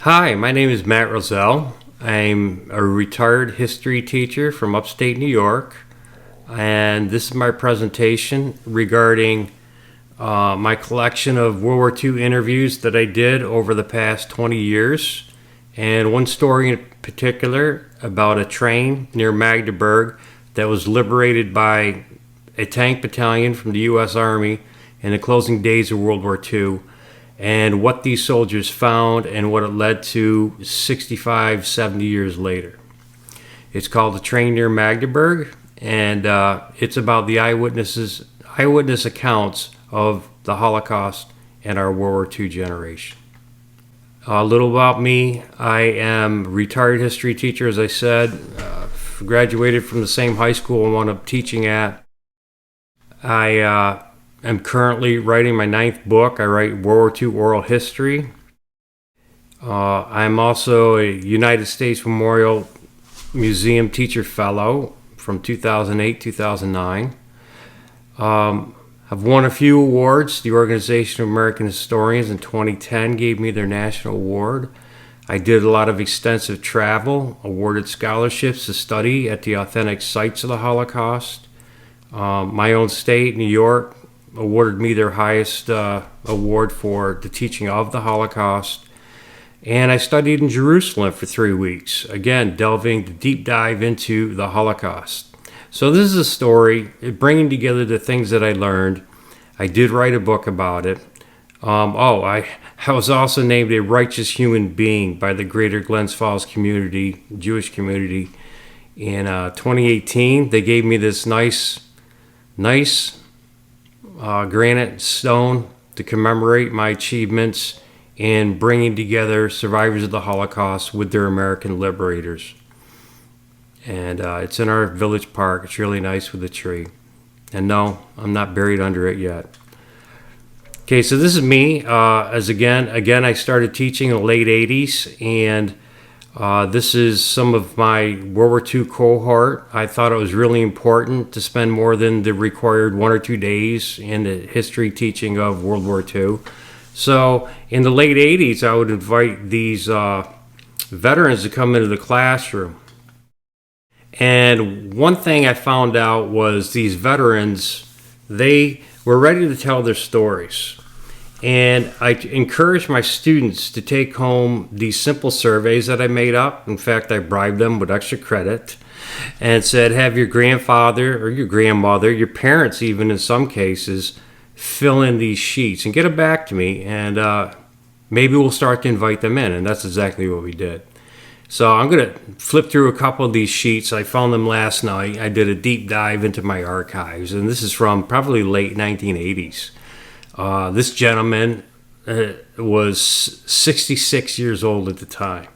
Hi, my name is Matt Rozell. I'm a retired history teacher from upstate New York, and this is my presentation regarding my collection of World War II interviews that I did over the past 20 years, and one story in particular about a train near Magdeburg that was liberated by a tank battalion from the U.S. Army in the closing days of World War II, and what these soldiers found and what it led to 65, 70 years later. It's called The Train Near Magdeburg, and it's about the eyewitness accounts of the Holocaust and our World War II generation. A little about me. I am a retired history teacher, as I said. Graduated from the same high school I wound up teaching at. I'm currently writing my 9th book. I write World War II oral history. I'm also a United States Memorial Museum Teacher Fellow from 2008-2009. I've won a few awards. The Organization of American Historians in 2010 gave me their national award. I did a lot of extensive travel, awarded scholarships to study at the authentic sites of the Holocaust. My own state, New York, awarded me their highest award for the teaching of the Holocaust. And I studied in Jerusalem for 3 weeks, again, delving the deep dive into the Holocaust. So this is a story, bringing together the things that I learned. I did write a book about it. I was also named a righteous human being by the Greater Glens Falls community, Jewish community. In 2018, they gave me this nice granite stone to commemorate my achievements in bringing together survivors of the Holocaust with their American liberators. And it's in our village park. It's really nice with a tree. And no, I'm not buried under it yet. Okay, so this is me. Again, I started teaching in the late 80s, and this is some of my World War II cohort. I thought it was really important to spend more than the required 1 or 2 days in the history teaching of World War II. So in the late 80s, I would invite these veterans to come into the classroom. And one thing I found out was these veterans, they were ready to tell their stories. And I encouraged my students to take home these simple surveys that I made up. In fact, I bribed them with extra credit and said, have your grandfather or your grandmother, your parents even in some cases, fill in these sheets and get them back to me, and maybe we'll start to invite them in. And that's exactly what we did. So I'm going to flip through a couple of these sheets. I found them last night. I did a deep dive into my archives, and this is from probably late 1980s. This gentleman was 66 years old at the time.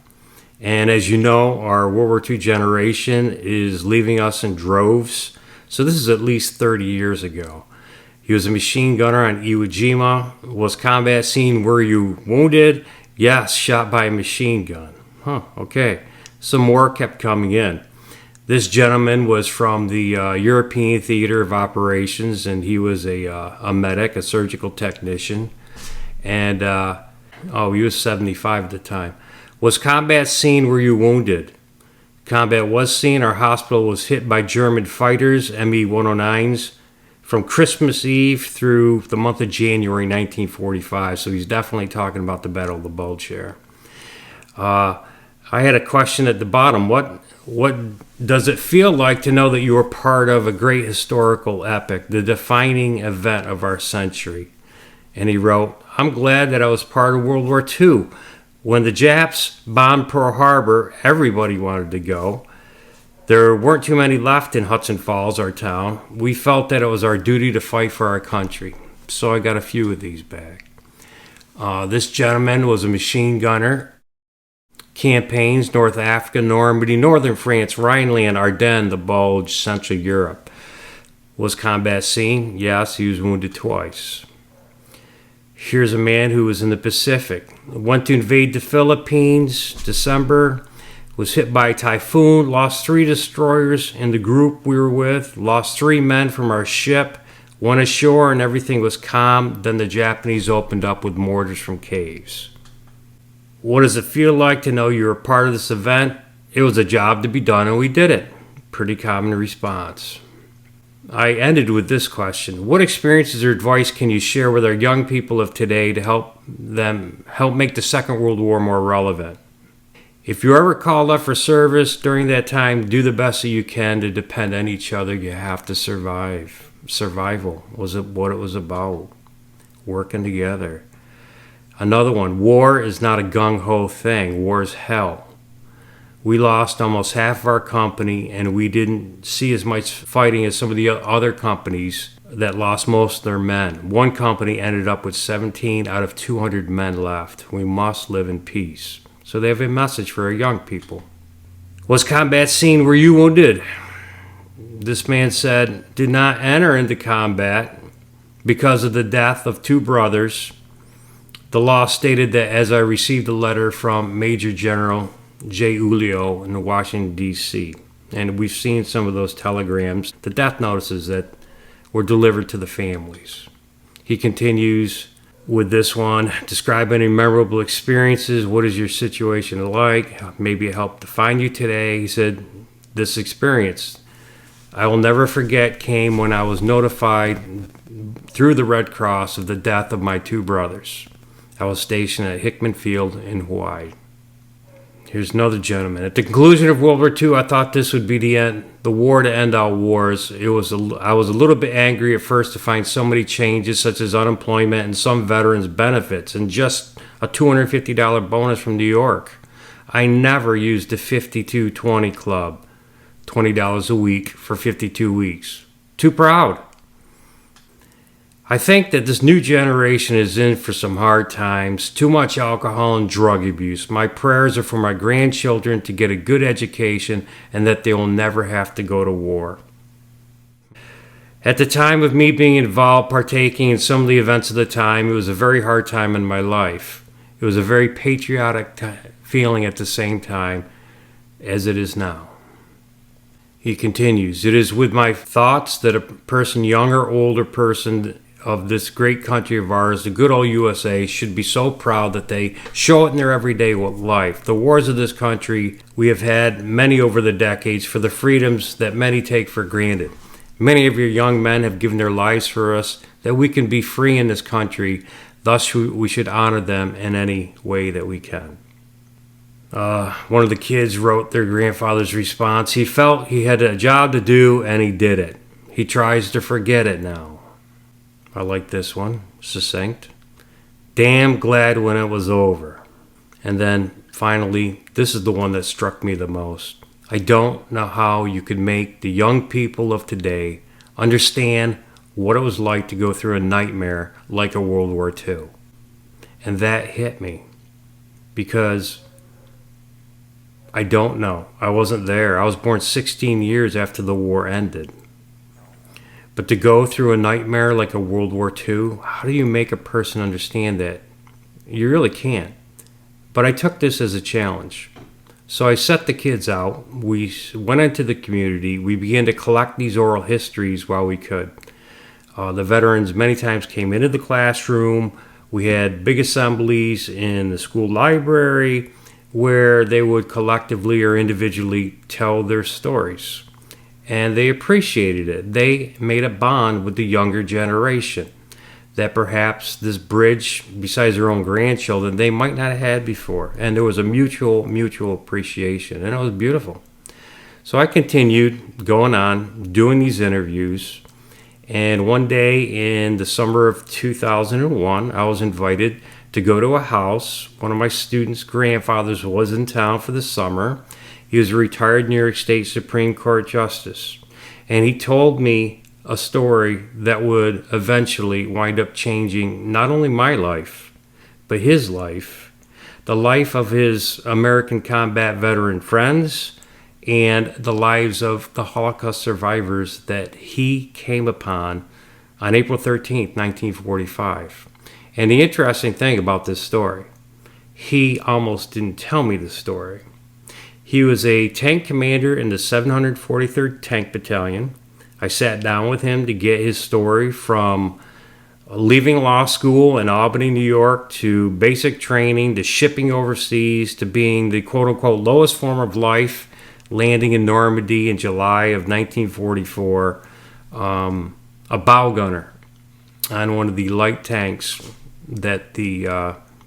And as you know, our World War II generation is leaving us in droves. So this is at least 30 years ago. He was a machine gunner on Iwo Jima. Was combat scene, were you wounded? Yes, shot by a machine gun. Okay. Some more kept coming in. This gentleman was from the European Theater of Operations, and he was a medic, a surgical technician. And, he was 75 at the time. Was combat seen, were you wounded? Combat was seen. Our hospital was hit by German fighters, Me-109s, from Christmas Eve through the month of January 1945. So he's definitely talking about the Battle of the Bulge here. I had a question at the bottom. What does it feel like to know that you were part of a great historical epic, the defining event of our century? And he wrote, I'm glad that I was part of World War II. When the Japs bombed Pearl Harbor, everybody wanted to go. There weren't too many left in Hudson Falls, our town. We felt that it was our duty to fight for our country. So I got a few of these back. This gentleman was a machine gunner. Campaigns, North Africa, Normandy, Northern France, Rhineland, Ardennes, the Bulge, Central Europe. Was combat seen? Yes, he was wounded twice. Here's a man who was in the Pacific. Went to invade the Philippines, December. Was hit by a typhoon, lost 3 destroyers in the group we were with, lost 3 men from our ship, went ashore and everything was calm. Then the Japanese opened up with mortars from caves. What does it feel like to know you're a part of this event? It was a job to be done and we did it. Pretty common response. I ended with this question. What experiences or advice can you share with our young people of today to help make the Second World War more relevant? If you're ever called up for service during that time, do the best that you can to depend on each other. You have to survive. Survival was what it was about. Working together. Another one, war is not a gung-ho thing. War is hell. We lost almost half of our company, and we didn't see as much fighting as some of the other companies that lost most of their men. One company ended up with 17 out of 200 men left. We must live in peace. So they have a message for our young people. Was combat scene were you wounded? This man said, did not enter into combat because of the death of two brothers. The law stated that as I received a letter from Major General J. Ulio in Washington, D.C., and we've seen some of those telegrams, the death notices that were delivered to the families. He continues with this one, describe any memorable experiences. What is your situation like? Maybe it helped to find you today. He said, this experience I will never forget came when I was notified through the Red Cross of the death of my two brothers. I was stationed at Hickman Field in Hawaii. Here's another gentleman. At the conclusion of World War II, I thought this would be the war to end all wars. I was a little bit angry at first to find so many changes, such as unemployment and some veterans' benefits, and just a $250 bonus from New York. I never used the 52-20 club, $20 a week for 52 weeks. Too proud. I think that this new generation is in for some hard times, too much alcohol and drug abuse. My prayers are for my grandchildren to get a good education and that they will never have to go to war. At the time of me being involved, partaking in some of the events of the time, it was a very hard time in my life. It was a very patriotic feeling at the same time as it is now. He continues, it is with my thoughts that a person, young or older person, of this great country of ours, the good old USA, should be so proud that they show it in their everyday life. The wars of this country, we have had many over the decades for the freedoms that many take for granted. Many of your young men have given their lives for us, that we can be free in this country. Thus, we should honor them in any way that we can. One of the kids wrote their grandfather's response. He felt he had a job to do, and he did it. He tries to forget it now. I like this one, succinct. Damn glad when it was over. And then finally, this is the one that struck me the most. I don't know how you could make the young people of today understand what it was like to go through a nightmare like a World War II. And that hit me because I don't know. I wasn't there. I was born 16 years after the war ended. But to go through a nightmare like a World War II, how do you make a person understand that? You really can't. But I took this as a challenge. So I set the kids out. We went into the community. We began to collect these oral histories while we could. The veterans many times came into the classroom. We had big assemblies in the school library where they would collectively or individually tell their stories. And they appreciated it. They made a bond with the younger generation that perhaps this bridge, besides their own grandchildren, they might not have had before. And there was a mutual appreciation, and it was beautiful. So I continued going on, doing these interviews, and one day in the summer of 2001, I was invited to go to a house. One of my students' grandfathers was in town for the summer. He was a retired New York State Supreme Court Justice. And he told me a story that would eventually wind up changing not only my life, but his life, the life of his American combat veteran friends, and the lives of the Holocaust survivors that he came upon on April 13th, 1945. And the interesting thing about this story, he almost didn't tell me the story. He was a tank commander in the 743rd Tank Battalion. I sat down with him to get his story from leaving law school in Albany, New York, to basic training, to shipping overseas, to being the quote-unquote lowest form of life, landing in Normandy in July of 1944, a bow gunner on one of the light tanks that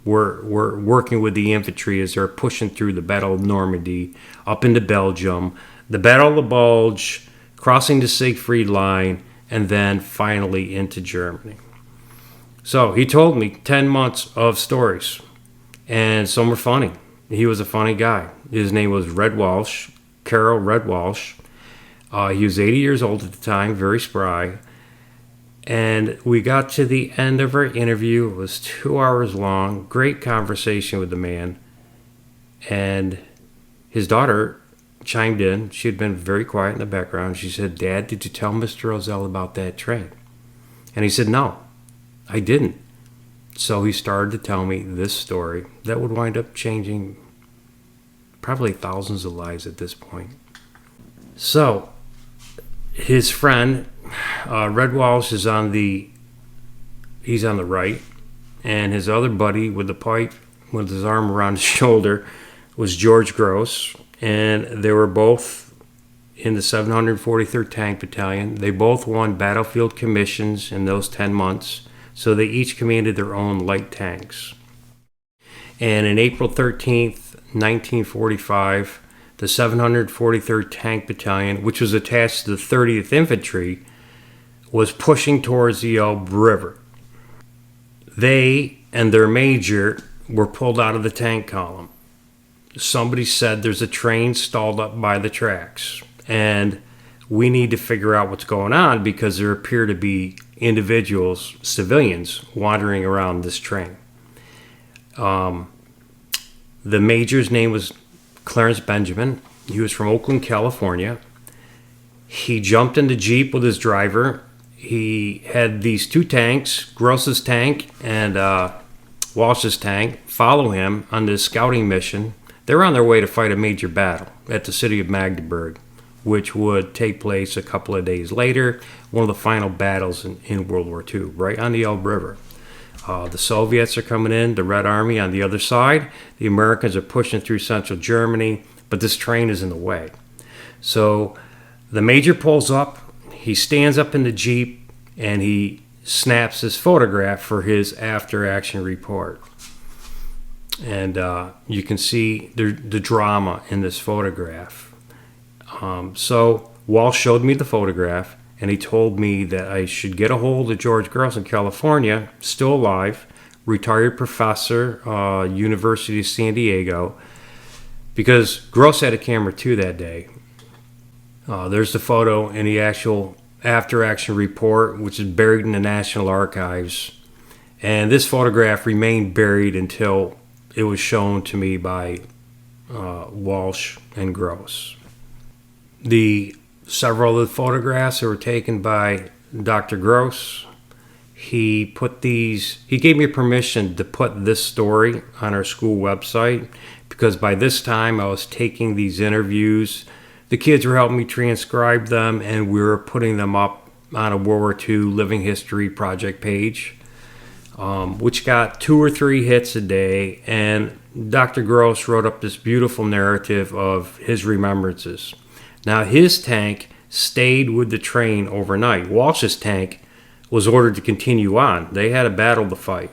were working with the infantry as they're pushing through the Battle of Normandy up into Belgium, the Battle of the Bulge, crossing the Siegfried Line, and then finally into Germany. So he told me 10 months of stories, and some were funny. He was a funny guy. His name was Red Walsh, Carol Red Walsh. He was 80 years old at the time, very spry. And we got to the end of our interview. It was 2 hours long. Great conversation with the man. And his daughter chimed in. She had been very quiet in the background. She said, "Dad, did you tell Mr. Rozell about that train?" And he said, "No, I didn't." So he started to tell me this story that would wind up changing probably thousands of lives at this point. So his friend, Red Walsh, he's on the right, and his other buddy with the pipe, with his arm around his shoulder, was George Gross, and they were both in the 743rd Tank Battalion. They both won battlefield commissions in those 10 months, so they each commanded their own light tanks. And in April 13th, 1945, the 743rd Tank Battalion, which was attached to the 30th Infantry, was pushing towards the Elbe River. They and their major were pulled out of the tank column. Somebody said there's a train stalled up by the tracks, and we need to figure out what's going on because there appear to be individuals, civilians, wandering around this train. The major's name was Clarence Benjamin. He was from Oakland, California. He jumped in the Jeep with his driver. He had these two tanks, Gross's tank and Walsh's tank, follow him on this scouting mission. They were on their way to fight a major battle at the city of Magdeburg, which would take place a couple of days later, one of the final battles in World War II, right on the Elbe River. The Soviets are coming in, the Red Army on the other side. The Americans are pushing through central Germany, but this train is in the way. So the major pulls up, he stands up in the Jeep, and he snaps his photograph for his after-action report. And you can see the drama in this photograph. So Walsh showed me the photograph, and he told me that I should get a hold of George Gross in California, still alive, retired professor, University of San Diego, because Gross had a camera too that day. There's the photo in the actual after-action report, which is buried in the National Archives. And this photograph remained buried until it was shown to me by Walsh and Gross. Several of the photographs that were taken by Dr. Gross, he gave me permission to put this story on our school website because by this time I was taking these interviews. The kids were helping me transcribe them, and we were putting them up on a World War II Living History Project page, which got 2 or 3 hits a day. And Dr. Gross wrote up this beautiful narrative of his remembrances. Now, his tank stayed with the train overnight. Walsh's tank was ordered to continue on. They had a battle to fight.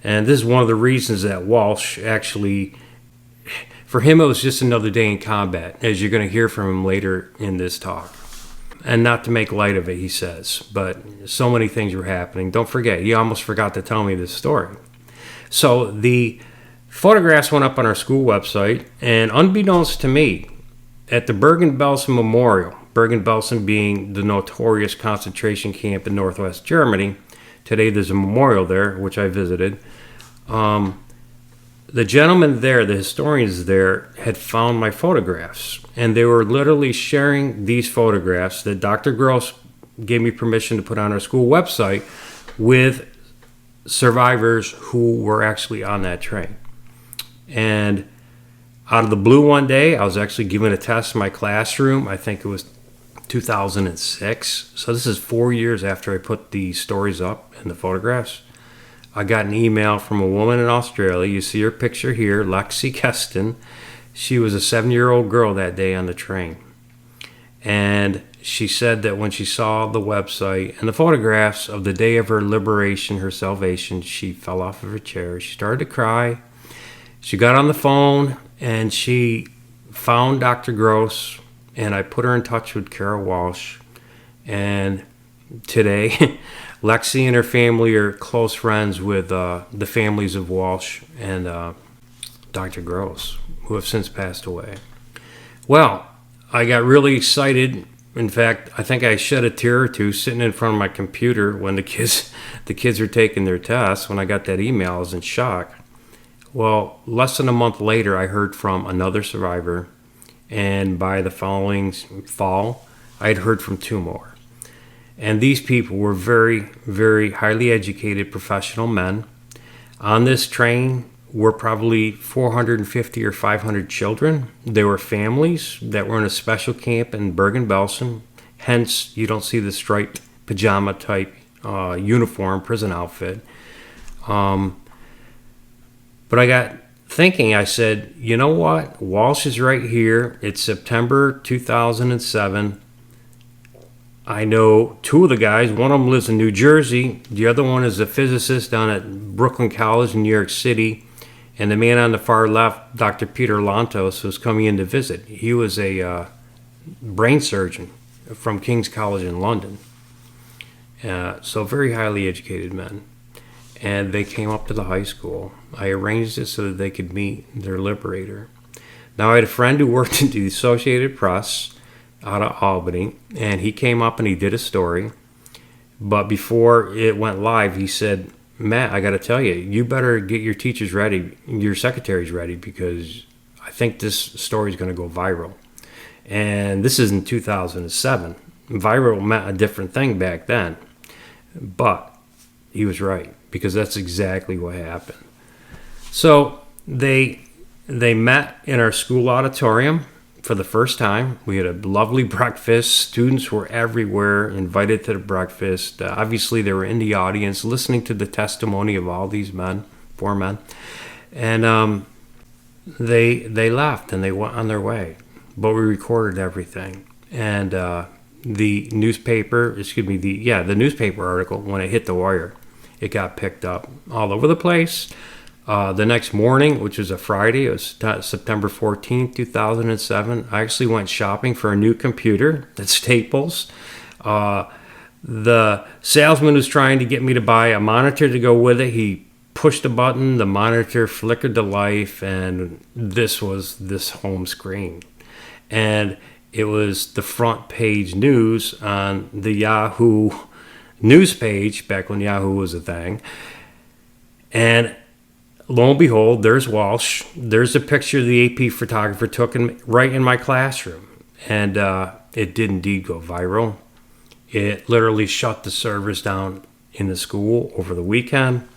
And this is one of the reasons that Walsh actually, for him, it was just another day in combat, as you're going to hear from him later in this talk. And not to make light of it, he says, but so many things were happening. Don't forget, he almost forgot to tell me this story. So the photographs went up on our school website, and unbeknownst to me, at the Bergen-Belsen Memorial, Bergen-Belsen being the notorious concentration camp in northwest Germany, today there's a memorial there, which I visited. The gentleman there, the historians there, had found my photographs, and they were literally sharing these photographs that Dr. Gross gave me permission to put on our school website with survivors who were actually on that train. And out of the blue one day, I was actually giving a test in my classroom. I think it was 2006. So this is 4 years after I put the stories up and the photographs. I got an email from a woman in Australia. You see her picture here, Lexi Keston. She was a 7-year-old girl that day on the train. And she said that when she saw the website and the photographs of the day of her liberation, her salvation, she fell off of her chair. She started to cry. She got on the phone and she found Dr. Gross, and I put her in touch with Carol Walsh. And today, Lexi and her family are close friends with the families of Walsh and Dr. Gross, who have since passed away. Well, I got really excited. In fact, I think I shed a tear or two sitting in front of my computer when the kids were taking their tests. When I got that email, I was in shock. Well, less than a month later, I heard from another survivor, and by the following fall, I had heard from 2 more. And these people were very, very highly educated professional men. On this train were probably 450 or 500 children. They were families that were in a special camp in Bergen-Belsen. Hence, you don't see the striped pajama type uniform, prison outfit. But I got thinking, I said, you know what? Walsh is right here. It's September 2007. I know 2 of the guys. One of them lives in New Jersey. The other one is a physicist down at Brooklyn College in New York City. And the man on the far left, Dr. Peter Lantos, was coming in to visit. He was a brain surgeon from King's College in London. So very highly educated men. And they came up to the high school. I arranged it so that they could meet their liberator. Now, I had a friend who worked in the Associated Press out of Albany, and he came up and he did a story. But before it went live, he said, Matt, I got to tell you, you better get your teachers ready, your secretaries ready, because I think this story is going to go viral. And this is in 2007. Viral meant a different thing back then. But he was right, because that's exactly what happened. So they met in our school auditorium for the first time. We had a lovely breakfast. Students were everywhere, invited to the breakfast. Obviously, they were in the audience listening to the testimony of all these men, 4 men. And they left and they went on their way. But we recorded everything. And the newspaper article, when it hit the wire, it got picked up all over the place. The next morning, which was a Friday, it was September 14th, 2007, I actually went shopping for a new computer at Staples. The salesman was trying to get me to buy a monitor to go with it. He pushed a button, the monitor flickered to life, and this was this home screen. And it was the front page news on the Yahoo news page, back when Yahoo was a thing. And lo and behold, there's Walsh. There's a picture the AP photographer took right in my classroom. And it did indeed go viral. It literally shut the servers down in the school over the weekend.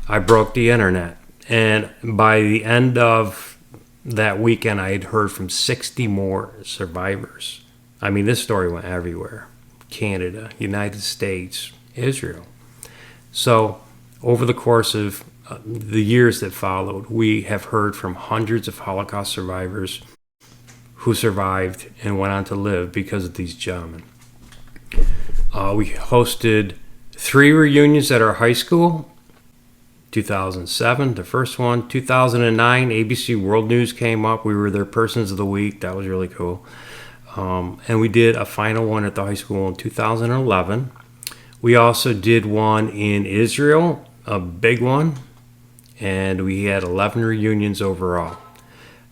I broke the internet. And by the end of that weekend, I had heard from 60 more survivors. I mean, this story went everywhere. Canada, United States, Israel. So over the course of the years that followed, we have heard from hundreds of Holocaust survivors who survived and went on to live because of these gentlemen. We hosted 3 reunions at our high school. 2007, the first one. 2009, ABC World News came up. We were their Persons of the Week. That was really cool. And we did a final one at the high school in 2011. We also did one in Israel, a big one. And we had 11 reunions overall.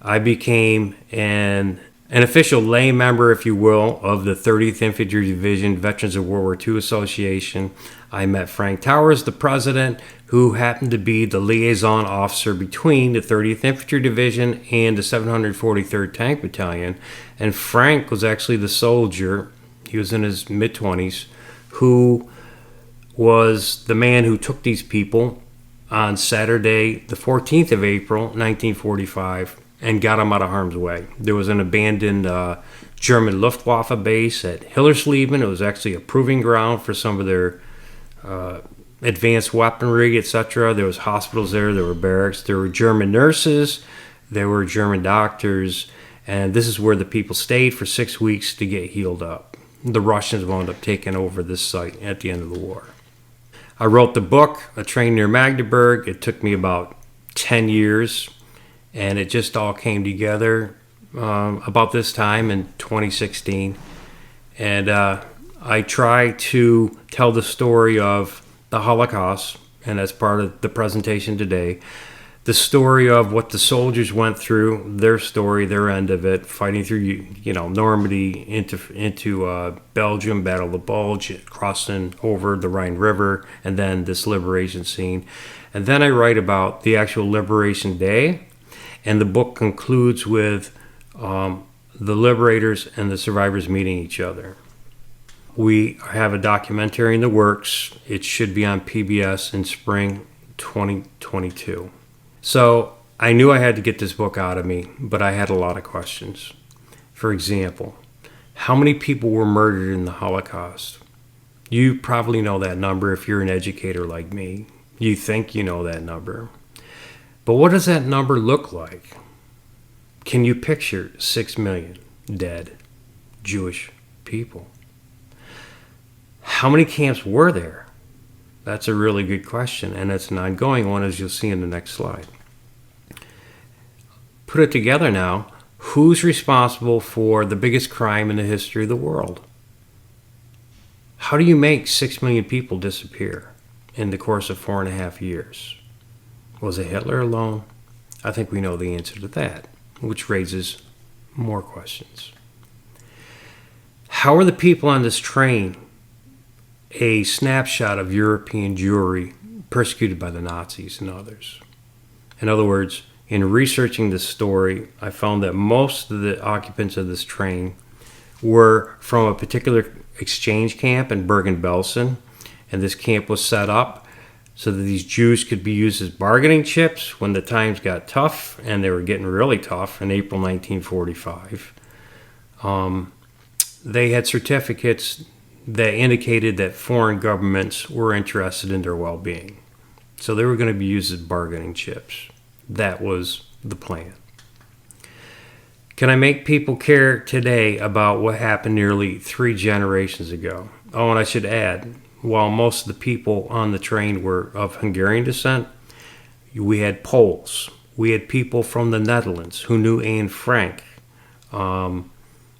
I became an official lay member, if you will, of the 30th Infantry Division Veterans of World War II Association. I met Frank Towers, the president, who happened to be the liaison officer between the 30th Infantry Division and the 743rd Tank Battalion. And Frank was actually the soldier, he was in his mid-20s, who was the man who took these people on Saturday, the 14th of April, 1945, and got them out of harm's way. There was an abandoned German Luftwaffe base at Hillersleben. It was actually a proving ground for some of their advanced weaponry, etc. There was hospitals there, there were barracks, there were German nurses, there were German doctors, and this is where the people stayed for 6 weeks to get healed up. The Russians wound up taking over this site at the end of the war. I wrote the book, A Train Near Magdeburg. It took me about 10 years, and it just all came together about this time in 2016. And I try to tell the story of the Holocaust, and that's part of the presentation today. The story of what the soldiers went through, their story, their end of it, fighting through, Normandy into Belgium, Battle of the Bulge, crossing over the Rhine River, and then this liberation scene. And then I write about the actual Liberation Day, and the book concludes with the liberators and the survivors meeting each other. We have a documentary in the works. It should be on PBS in spring 2022. So I knew I had to get this book out of me, but I had a lot of questions. For example, how many people were murdered in the Holocaust? You probably know that number if you're an educator like me. You think you know that number. But what does that number look like? Can you picture 6 million dead Jewish people? How many camps were there? That's a really good question, and it's an ongoing one, as you'll see in the next slide. Put it together now. Who's responsible for the biggest crime in the history of the world? How do you make 6 million people disappear in the course of 4.5 years? Was it Hitler alone? I think we know the answer to that, which raises more questions. How are the people on this train a snapshot of European Jewry persecuted by the Nazis and others? In other words, in researching this story, I found that most of the occupants of this train were from a particular exchange camp in Bergen-Belsen, and this camp was set up so that these Jews could be used as bargaining chips when the times got tough, and they were getting really tough in April 1945. They had certificates that indicated that foreign governments were interested in their well-being. So they were going to be used as bargaining chips. That was the plan. Can I make people care today about what happened nearly 3 generations ago? Oh, and I should add, while most of the people on the train were of Hungarian descent, we had Poles. We had people from the Netherlands who knew Anne Frank.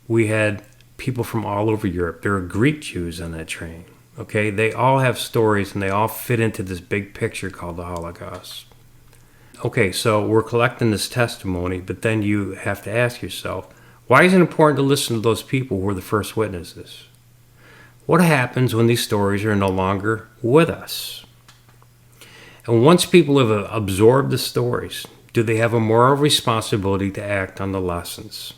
We had people from all over Europe. There are Greek Jews on that train. Okay, they all have stories and they all fit into this big picture called the Holocaust. Okay, so we're collecting this testimony, but then you have to ask yourself, why is it important to listen to those people who were the first witnesses? What happens when these stories are no longer with us? And once people have absorbed the stories, do they have a moral responsibility to act on the lessons?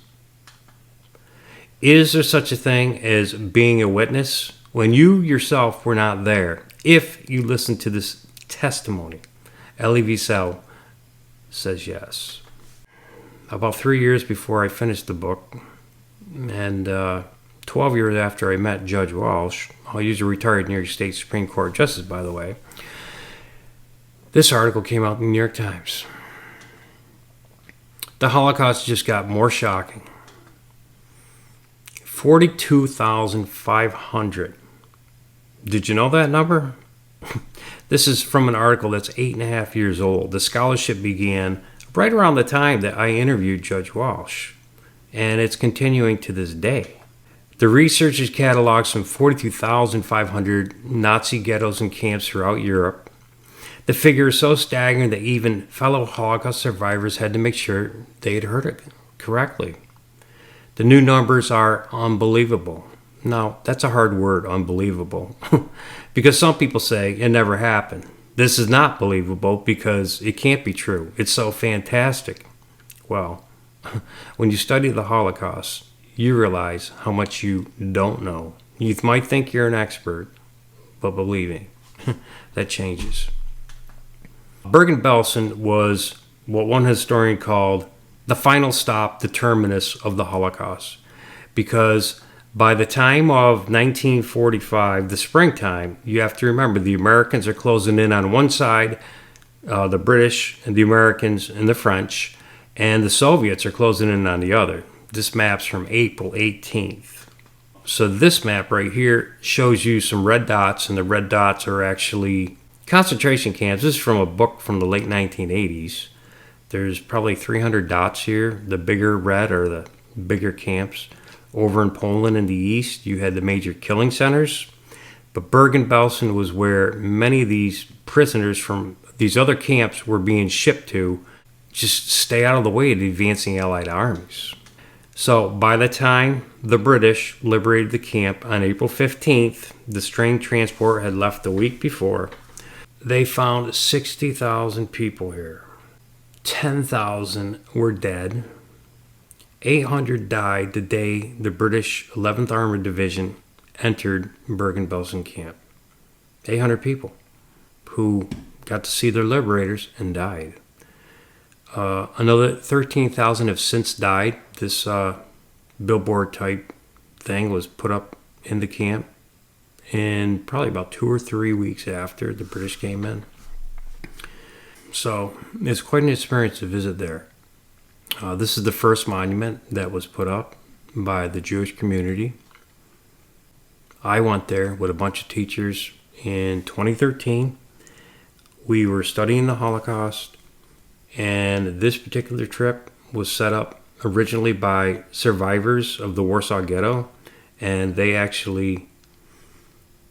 Is there such a thing as being a witness when you yourself were not there? If you listen to this testimony, Elie Wiesel says yes. About 3 years before I finished the book, and 12 years after I met Judge Walsh, he's a retired New York State Supreme Court Justice, by the way, this article came out in the New York Times. The Holocaust just got more shocking. 42,500. Did you know that number? This is from an article that's 8.5 years old. The scholarship began right around the time that I interviewed Judge Walsh, and it's continuing to this day. The researchers cataloged some 42,500 Nazi ghettos and camps throughout Europe. The figure is so staggering that even fellow Holocaust survivors had to make sure they had heard it correctly. The new numbers are unbelievable. Now, that's a hard word, unbelievable, because some people say it never happened. This is not believable because it can't be true. It's so fantastic. Well, when you study the Holocaust, you realize how much you don't know. You might think you're an expert, but believe me, that changes. Bergen-Belsen was what one historian called the final stop, the terminus of the Holocaust. because by the time of 1945, the springtime, you have to remember the Americans are closing in on one side, the British and the Americans and the French, and the Soviets are closing in on the other. This map's from April 18th. So this map right here shows you some red dots, and the red dots are actually concentration camps. This is from a book from the late 1980s. There's probably 300 dots here. The bigger red are the bigger camps. Over in Poland in the east, you had the major killing centers. But Bergen-Belsen was where many of these prisoners from these other camps were being shipped to, just stay out of the way of the advancing Allied armies. So by the time the British liberated the camp on April 15th, this train transport had left the week before, they found 60,000 people here. 10,000 were dead. 800 died the day the British 11th Armored Division entered Bergen-Belsen camp. 800 people who got to see their liberators and died. Another 13,000 have since died. This billboard type thing was put up in the camp in probably about 2 or 3 weeks after the British came in. So it's quite an experience to visit there. This is the first monument that was put up by the Jewish community. I went there with a bunch of teachers in 2013. We were studying the Holocaust, and this particular trip was set up originally by survivors of the Warsaw Ghetto, and they actually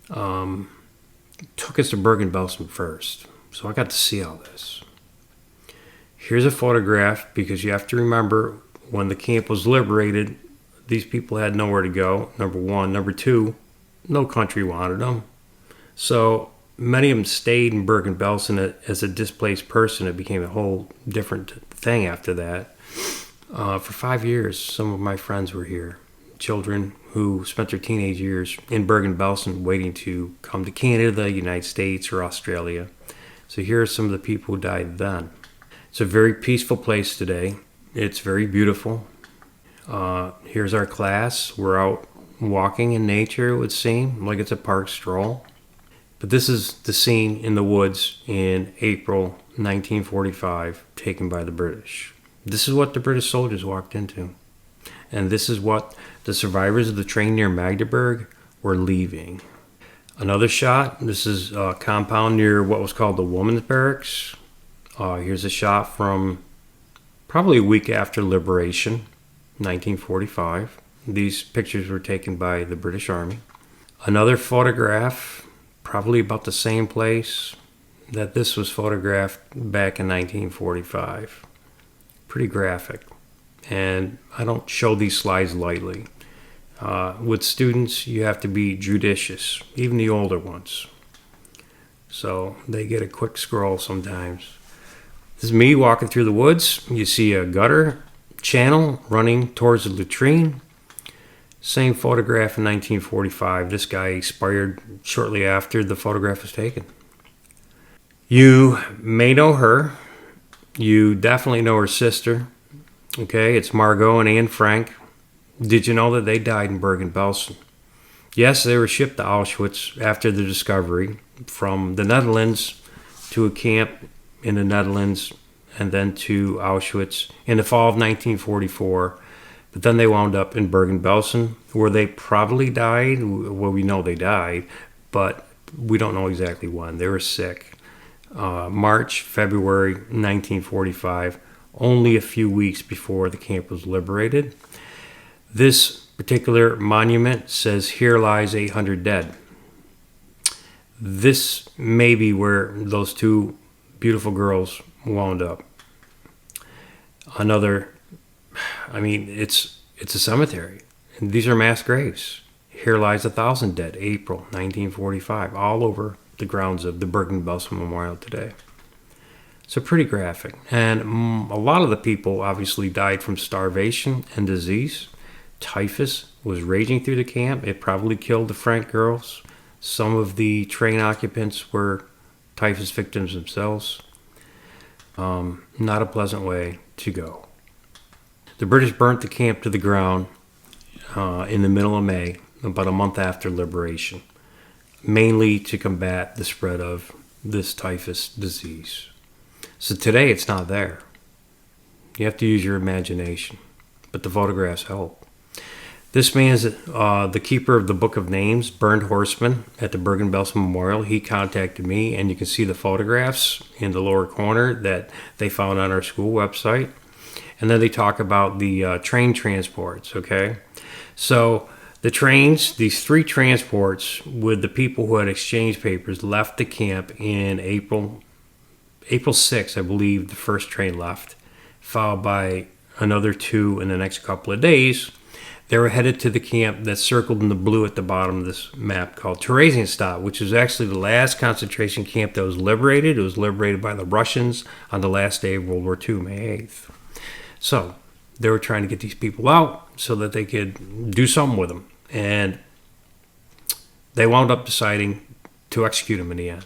took us to Bergen-Belsen first. So I got to see all this. Here's a photograph, because you have to remember when the camp was liberated, these people had nowhere to go, number one. Number two, no country wanted them. So many of them stayed in Bergen-Belsen as a displaced person. It became a whole different thing after that. For 5 years, some of my friends were here. Children who spent their teenage years in Bergen-Belsen waiting to come to Canada, the United States, or Australia. So here are some of the people who died then. It's a very peaceful place today. It's very beautiful. Here's our class. We're out walking in nature, it would seem, like it's a park stroll. But this is the scene in the woods in April 1945, taken by the British. This is what the British soldiers walked into. And this is what the survivors of the train near Magdeburg were leaving. Another shot. This is a compound near what was called the Women's Barracks. Here's a shot from probably a week after liberation, 1945. These pictures were taken by the British Army. Another photograph, probably about the same place that this was photographed back in 1945. Pretty graphic. And I don't show these slides lightly. With students, you have to be judicious, even the older ones. So they get a quick scroll sometimes. This is me walking through the woods. You see a gutter channel running towards the latrine. Same photograph in 1945. This guy expired shortly after the photograph was taken. You may know her. You definitely know her sister. Okay, it's Margot and Anne Frank. Did you know that they died in Bergen-Belsen? Yes, they were shipped to Auschwitz after the discovery from the Netherlands to a camp in the Netherlands and then to Auschwitz in the fall of 1944. But then they wound up in Bergen-Belsen, where they probably died. Well, we know they died, but we don't know exactly when. They were sick. March, February 1945, only a few weeks before the camp was liberated. This particular monument says, "Here lies 800 dead." This may be where those two beautiful girls wound up. It's a cemetery. And these are mass graves. Here lies 1,000 dead, April 1945, all over the grounds of the Bergen-Belsen Memorial today. So pretty graphic. And a lot of the people obviously died from starvation and disease. Typhus was raging through the camp. It probably killed the Frank girls. Some of the train occupants were typhus victims themselves. Not a pleasant way to go. The British burnt the camp to the ground in the middle of May, about a month after liberation, mainly to combat the spread of this typhus disease. So today it's not there. You have to use your imagination, but the photographs help. This man is the keeper of the Book of Names, Burned Horseman, at the Bergen-Belsen Memorial. He contacted me, and you can see the photographs in the lower corner that they found on our school website. And then they talk about the train transports, okay? So the trains, these 3 transports with the people who had exchanged papers left the camp in April 6th, I believe the first train left, followed by another 2 in the next couple of days. They were headed to the camp that's circled in the blue at the bottom of this map called Theresienstadt, which is actually the last concentration camp that was liberated. It was liberated by the Russians on the last day of World War II, May 8th. So they were trying to get these people out so that they could do something with them. And they wound up deciding to execute them in the end.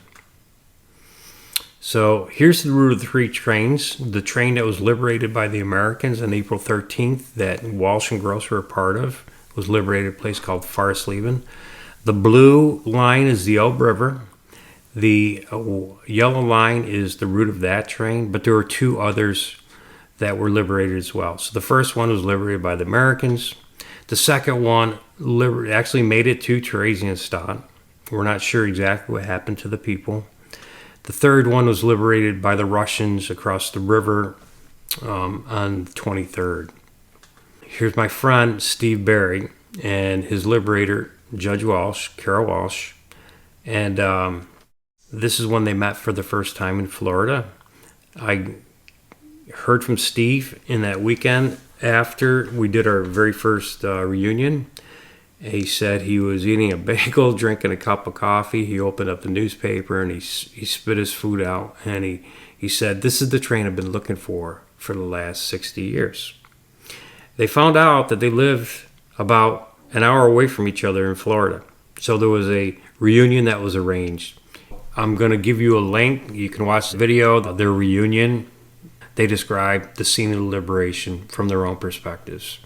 So here's the route of the 3 trains. The train that was liberated by the Americans on April 13th that Walsh and Gross were a part of was liberated at a place called Farsleben. The blue line is the Elbe River. The yellow line is the route of that train, but there were 2 others that were liberated as well. So the first one was liberated by the Americans. The second one actually made it to Theresienstadt. We're not sure exactly what happened to the people. The third one was liberated by the Russians across the river on the 23rd. Here's my friend Steve Barry and his liberator, Judge Walsh, Carol Walsh. And this is when they met for the first time in Florida. I heard from Steve in that weekend after we did our very first reunion. He said he was eating a bagel, drinking a cup of coffee. He opened up the newspaper and he spit his food out. And he said, "This is the train I've been looking for the last 60 years." They found out that they lived about an hour away from each other in Florida. So there was a reunion that was arranged. I'm going to give you a link. You can watch the video of their reunion. They describe the scene of liberation from their own perspectives.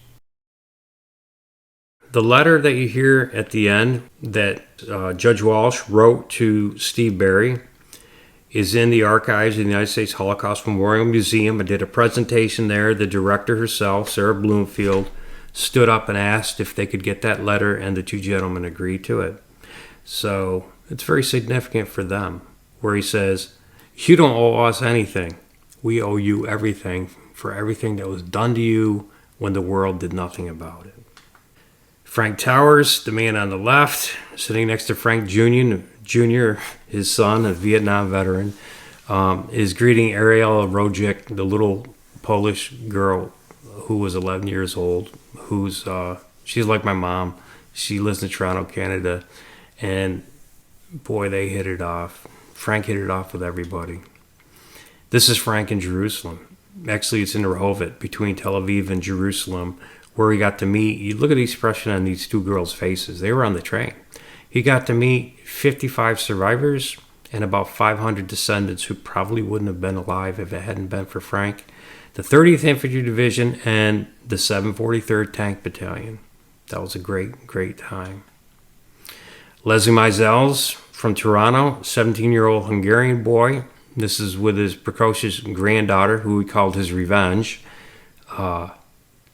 The letter that you hear at the end that Judge Walsh wrote to Steve Barry is in the archives of the United States Holocaust Memorial Museum. I did a presentation there. The director herself, Sarah Bloomfield, stood up and asked if they could get that letter, and the 2 gentlemen agreed to it. So it's very significant for them, where he says, "You don't owe us anything. We owe you everything for everything that was done to you when the world did nothing about it." Frank Towers, the man on the left, sitting next to Frank Jr., his son, a Vietnam veteran, is greeting Ariela Rojic, the little Polish girl who was 11 years old, she's like my mom. She lives in Toronto, Canada, and boy, they hit it off. Frank hit it off with everybody. This is Frank in Jerusalem. Actually, it's in Rehovot, between Tel Aviv and Jerusalem, where he got to meet, you look at the expression on these 2 girls' faces. They were on the train. He got to meet 55 survivors and about 500 descendants who probably wouldn't have been alive if it hadn't been for Frank, the 30th Infantry Division, and the 743rd Tank Battalion. That was a great, great time. Leslie Meisels from Toronto, 17-year-old Hungarian boy. This is with his precocious granddaughter, who he called his revenge.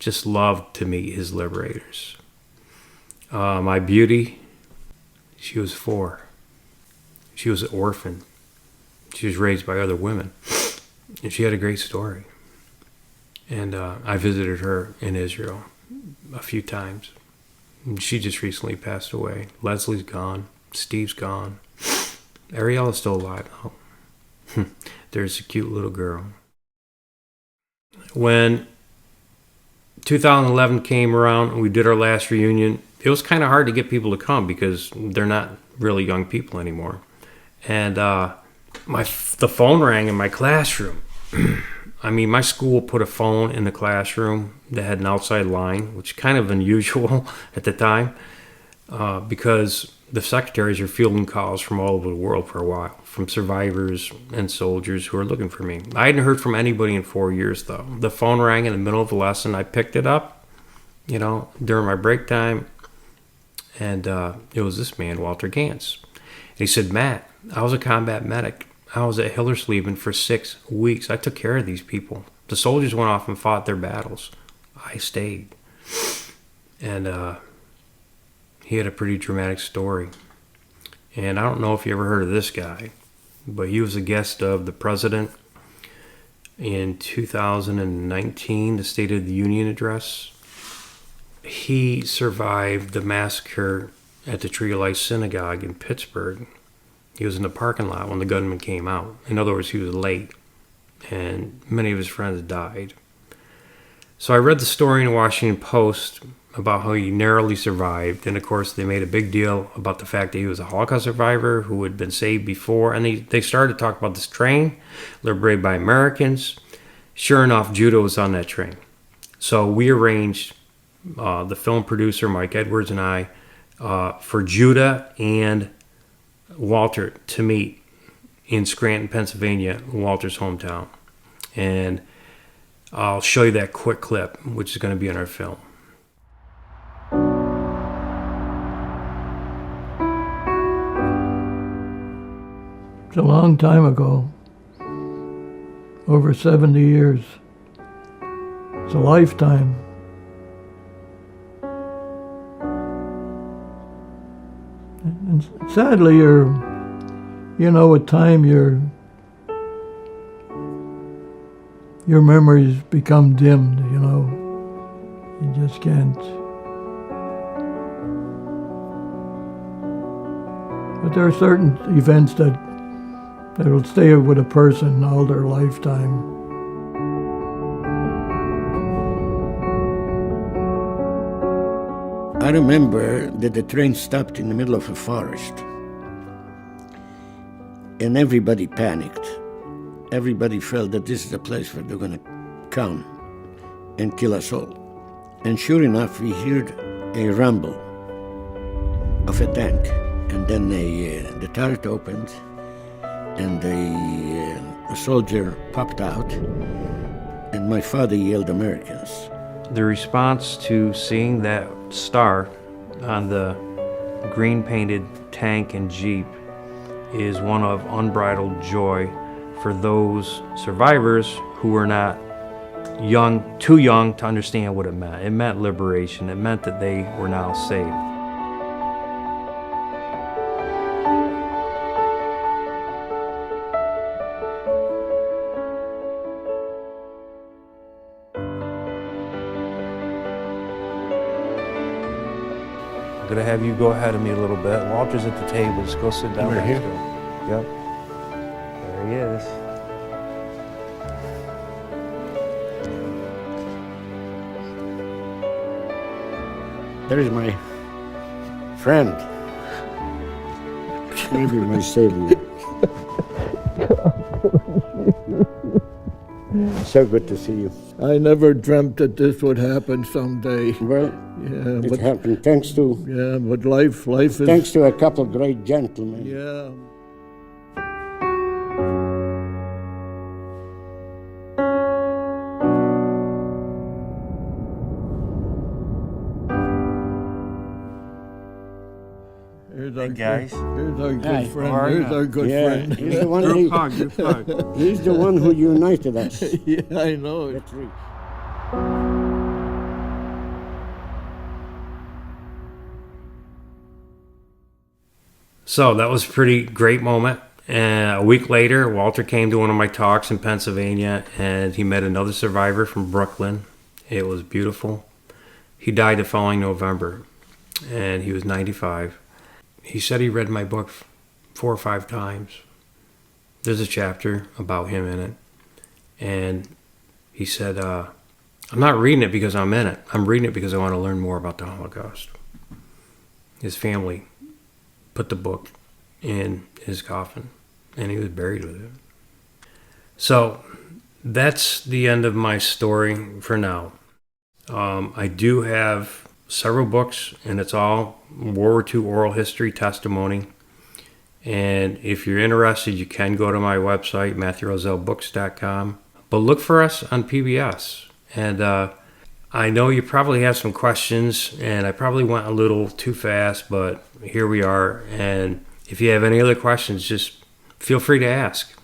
Just loved to meet his liberators. My beauty, she was 4. She was an orphan. She was raised by other women. And she had a great story. And I visited her in Israel a few times. And she just recently passed away. Leslie's gone. Steve's gone. Ariela's still alive, though. There's a cute little girl. When 2011 came around and we did our last reunion, it was kind of hard to get people to come because they're not really young people anymore. And the phone rang in my classroom. I mean, my school put a phone in the classroom that had an outside line, which is kind of unusual at the time, because the secretaries are fielding calls from all over the world for a while, from survivors and soldiers who are looking for me. I hadn't heard from anybody in 4 years, though. The phone rang in the middle of the lesson. I picked it up, during my break time. And it was this man, Walter Gantz. And he said, Matt, I was a combat medic. I was at Hillersleben for 6 weeks. I took care of these people. The soldiers went off and fought their battles. I stayed. And he had a pretty dramatic story. And I don't know if you ever heard of this guy, but he was a guest of the president in 2019, the State of the Union address. He survived the massacre at the Tree of Life Synagogue in Pittsburgh. He was in the parking lot when the gunman came out. In other words, he was late, and many of his friends died. So I read the story in the Washington Post about how he narrowly survived, and of course they made a big deal about the fact that he was a Holocaust survivor who had been saved before, and they started to talk about this train, liberated by Americans. Sure enough, Judah was on that train. So we arranged, the film producer Mike Edwards and I, for Judah and Walter to meet in Scranton, Pennsylvania, Walter's hometown. And I'll show you that quick clip, which is going to be in our film. It's a long time ago, over 70 years. It's a lifetime. And sadly, with time, your memories become dimmed, You just can't. But there are certain events that will stay with a person all their lifetime. I remember that the train stopped in the middle of a forest, and everybody panicked. Everybody felt that this is the place where they're going to come and kill us all. And sure enough, we heard a rumble of a tank, and then the turret opened, and a soldier popped out, and my father yelled, "Americans." The response to seeing that star on the green-painted tank and Jeep is one of unbridled joy for those survivors who were not too young to understand what it meant. It meant liberation. It meant that they were now saved. I'm going to have you go ahead of me a little bit. Walter's at the table. Just go sit down. Right here? Yep. There he is. There is my friend, maybe my savior. So good to see you. I never dreamt that this would happen someday. Well, it happened thanks to... Yeah, but life is... Thanks to a couple great gentlemen. Yeah. Here's our guys. Here's our good Hi. friend. How are Here's you? our good Yeah, friend. he's the one Group hug, group hug. he's the one who united us. Yeah, I know. That's right. So that was a pretty great moment. And a week later, Walter came to one of my talks in Pennsylvania, and he met another survivor from Brooklyn. It was beautiful. He died the following November, and he was 95. He said he read my book 4 or 5 times. There's a chapter about him in it. And he said, I'm not reading it because I'm in it. I'm reading it because I want to learn more about the Holocaust. His family put the book in his coffin, and he was buried with it. So that's the end of my story for now. I do have several books, and it's all World War II oral history testimony. And if you're interested, you can go to my website, MatthewRozellBooks.com. But look for us on PBS. And I know you probably have some questions, and I probably went a little too fast, but here we are. And if you have any other questions, just feel free to ask.